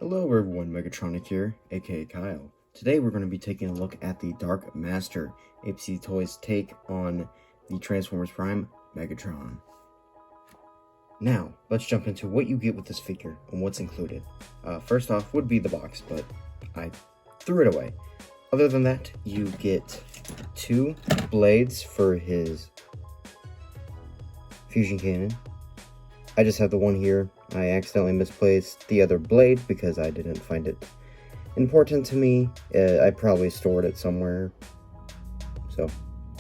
Hello everyone, Megatronic here, aka Kyle. Today we're going to be taking a look at the Darkmaster, APC Toys take on the Transformers Prime Megatron. Now, let's jump into what you get with this figure and what's included. First off would be the box, but I threw it away. Other than that, you get 2 blades for his fusion cannon. I just have the one here. I accidentally misplaced the other blade because I didn't find it important to me. I probably stored it somewhere. So,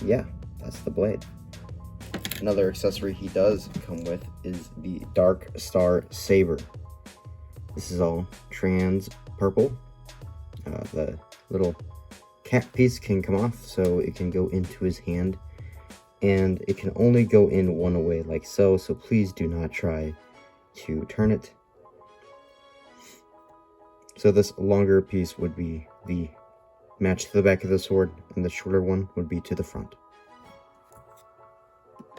yeah, that's the blade. Another accessory he does come with is the Dark Star Saber. This is all trans purple. The little cap piece can come off, so it can go into his hand. And it can only go in one way like so please do not try to turn it. So this longer piece would be the match to the back of the sword, and the shorter one would be to the front.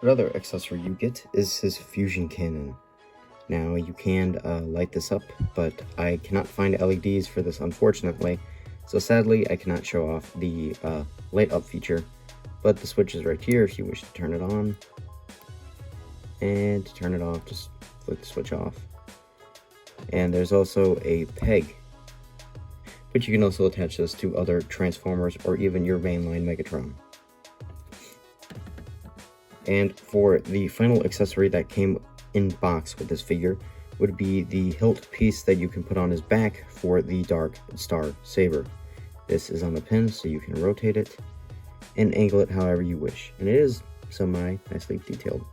Another accessory you get is his fusion cannon. Now you can light this up, but I cannot find LEDs for this unfortunately, so sadly I cannot show off the light up feature. But the switch is right here if you wish to turn it on. And to turn it off, just flick the switch off. And there's also a peg, but you can also attach this to other Transformers or even your mainline Megatron. And for the final accessory that came in box with this figure would be the hilt piece that you can put on his back for the Dark Star Saber. This is on a pin, so you can rotate it and angle it however you wish, and it is nicely detailed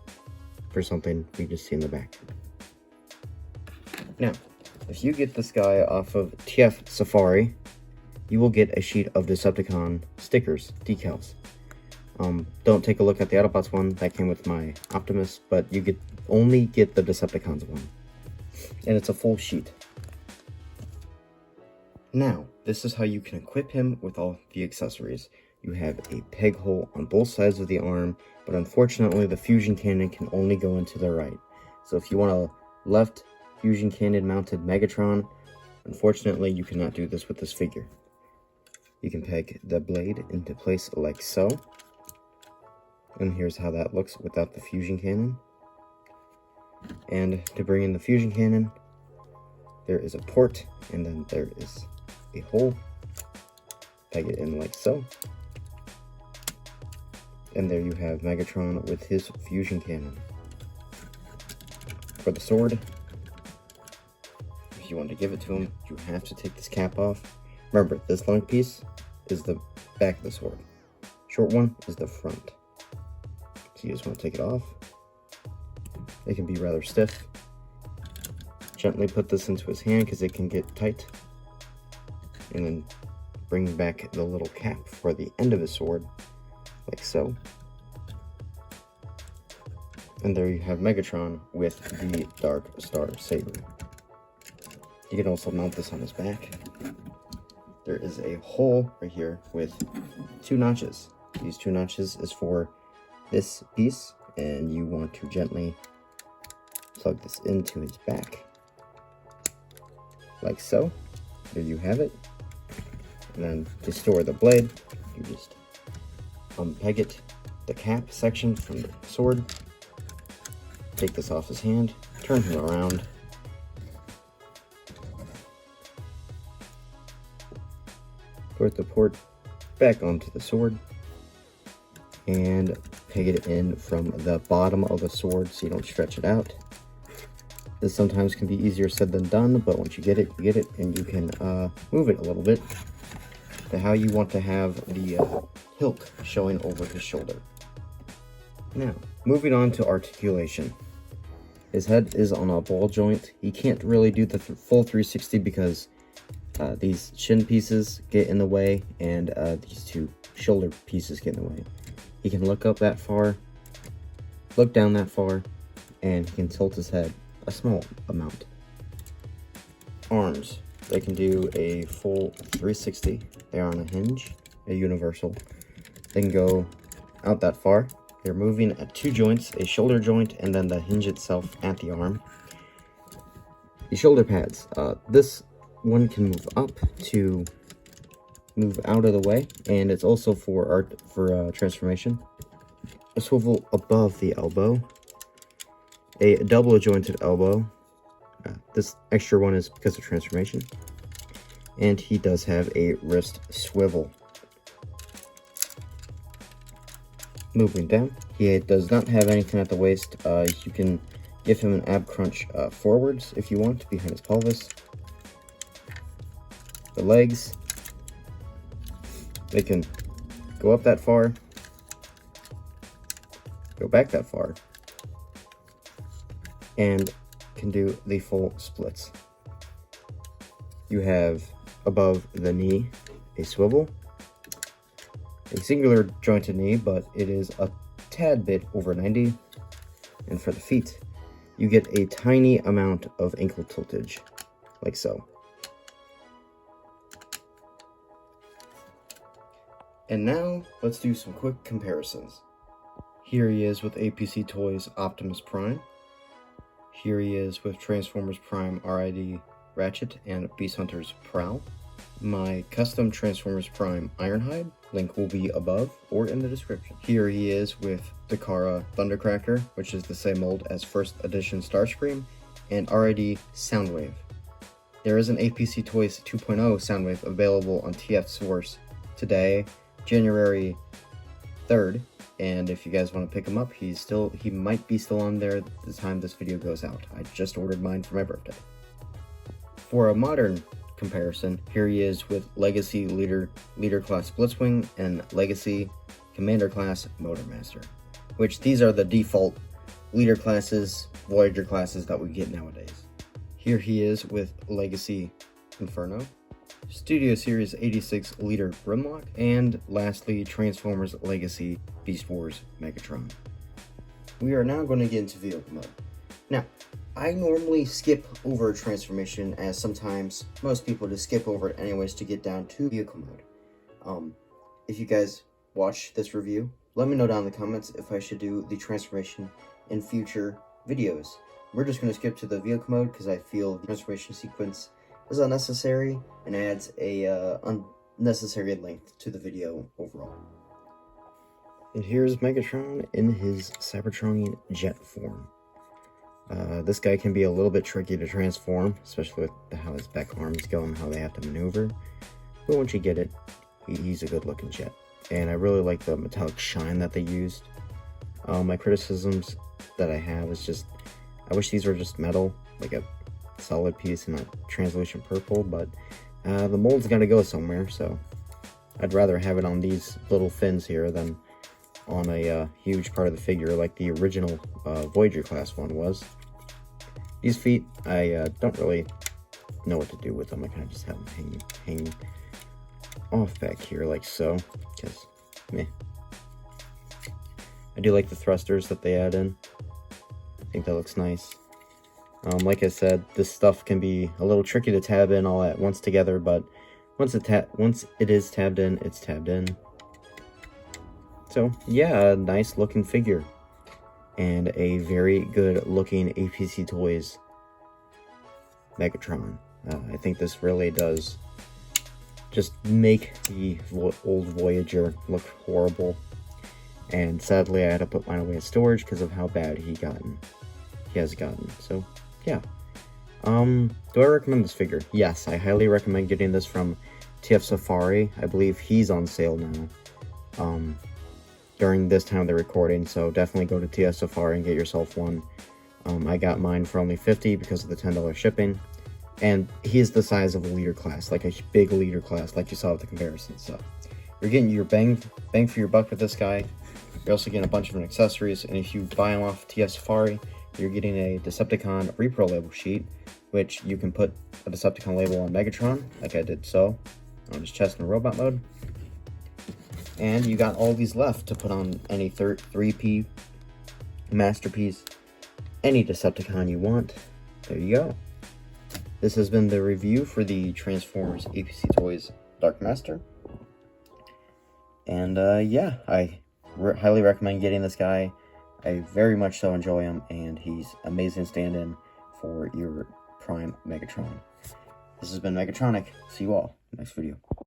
for something we just see in the back. Now, if you get this guy off of TF Safari, you will get a sheet of Decepticon stickers, decals. Don't take a look at the Autobots one, that came with my Optimus, but you only get the Decepticons one, and it's a full sheet. Now, this is how you can equip him with all the accessories. You have a peg hole on both sides of the arm, but unfortunately the fusion cannon can only go into the right. So if you want a left fusion cannon mounted Megatron, unfortunately you cannot do this with this figure. You can peg the blade into place like so. And here's how that looks without the fusion cannon. And to bring in the fusion cannon, there is a port, and then there is a hole. Peg it in like so. And there you have Megatron with his fusion cannon. For the sword, if you want to give it to him, you have to take this cap off. Remember, this long piece is the back of the sword. Short one is the front. So you just want to take it off. It can be rather stiff. Gently put this into his hand because it can get tight. And then bring back the little cap for the end of his sword, like so. And there you have Megatron with the Dark Star Saber. You can also mount this on his back. There is a hole right here with 2 notches. These 2 notches is for this piece, and you want to gently plug this into his back, like so. There you have it. And then to store the blade, you just unpeg it, the cap section from the sword, take this off his hand, turn him around, put the port back onto the sword, and peg it in from the bottom of the sword so you don't stretch it out. This sometimes can be easier said than done, but once you get it, and you can move it a little bit to how you want to have the hilt showing over his shoulder. Now, moving on to articulation. His head is on a ball joint. He can't really do the full 360 because these chin pieces get in the way, and these 2 shoulder pieces get in the way. He can look up that far, look down that far, and he can tilt his head a small amount. Arms. They can do a full 360. They're on a hinge, a universal. They can go out that far. They're moving at 2 joints, a shoulder joint and then the hinge itself at the arm. The shoulder pads. This one can move up to move out of the way, and it's also for transformation. A swivel above the elbow, a double jointed elbow. This extra one is because of transformation, and he does have a wrist swivel. Moving down, he does not have anything at the waist. You can give him an ab crunch forwards if you want, behind his pelvis. The legs, they can go up that far, go back that far, and can do the full splits. You have above the knee a swivel, a singular jointed knee, but it is a tad bit over 90. And for the feet, you get a tiny amount of ankle tiltage, like so. And now, let's do some quick comparisons. Here he is with APC Toys Optimus Prime. Here he is with Transformers Prime RID Ratchet and Beast Hunters Prowl. My custom Transformers Prime Ironhide, link will be above or in the description. Here he is with Takara Thundercracker, which is the same mold as first edition Starscream, and RID Soundwave. There is an APC Toys 2.0 Soundwave available on TF Source today, January 3rd, and if you guys want to pick him up, he might be still on there the time this video goes out. I just ordered mine for my birthday. For a modern comparison, here he is with Legacy Leader Class Blitzwing and Legacy Commander Class Motormaster, which these are the default Leader classes, Voyager classes that we get nowadays. Here he is with Legacy Inferno, Studio Series 86 Leader Grimlock, and lastly Transformers Legacy Beast Wars Megatron. We are now going to get into vehicle mode. Now, I normally skip over transformation, as sometimes most people just skip over it anyways to get down to vehicle mode. If you guys watch this review, let me know down in the comments if I should do the transformation in future videos. We're just going to skip to the vehicle mode because I feel the transformation sequence is unnecessary and adds a unnecessary length to the video overall. And here's Megatron in his Cybertronian jet form. This guy can be a little bit tricky to transform, especially with how his back arms go and how they have to maneuver. But once you get it, he's a good looking jet. And I really like the metallic shine that they used. My criticisms that I have is just, I wish these were just metal, like a solid piece and not translucent purple, but the mold's got to go somewhere, so I'd rather have it on these little fins here than on a huge part of the figure like the original Voyager class one was. These feet, I don't really know what to do with them. I kind of just have them hanging off back here like so, because meh. I do like the thrusters that they add in. I think that looks nice. Like I said, this stuff can be a little tricky to tab in all at once together, but once it is tabbed in, it's tabbed in. So yeah, a nice looking figure and a very good looking APC Toys Megatron. I think this really does just make the old Voyager look horrible, and sadly I had to put mine away in storage because of how bad he has gotten. So yeah, do I recommend this figure? Yes, I highly recommend getting this from TF Safari. I believe he's on sale now during this time of the recording, so definitely go to TF Safari and get yourself one. I got mine for only $50 because of the $10 shipping, and he's the size of a leader class, like a big leader class, like you saw with the comparison. So you're getting your bang for your buck with this guy. You're also getting a bunch of accessories, and if you buy them off TF Safari, you're getting a Decepticon repro label sheet, which you can put a Decepticon label on Megatron, like I did so, on his chest in robot mode. And you got all these left to put on any 3P, Masterpiece, any Decepticon you want. There you go. This has been the review for the Transformers APC Toys Darkmaster. And yeah, I highly recommend getting this guy. I very much so enjoy him, and he's amazing stand-in for your Prime Megatron. This has been Megatronic. See you all next video.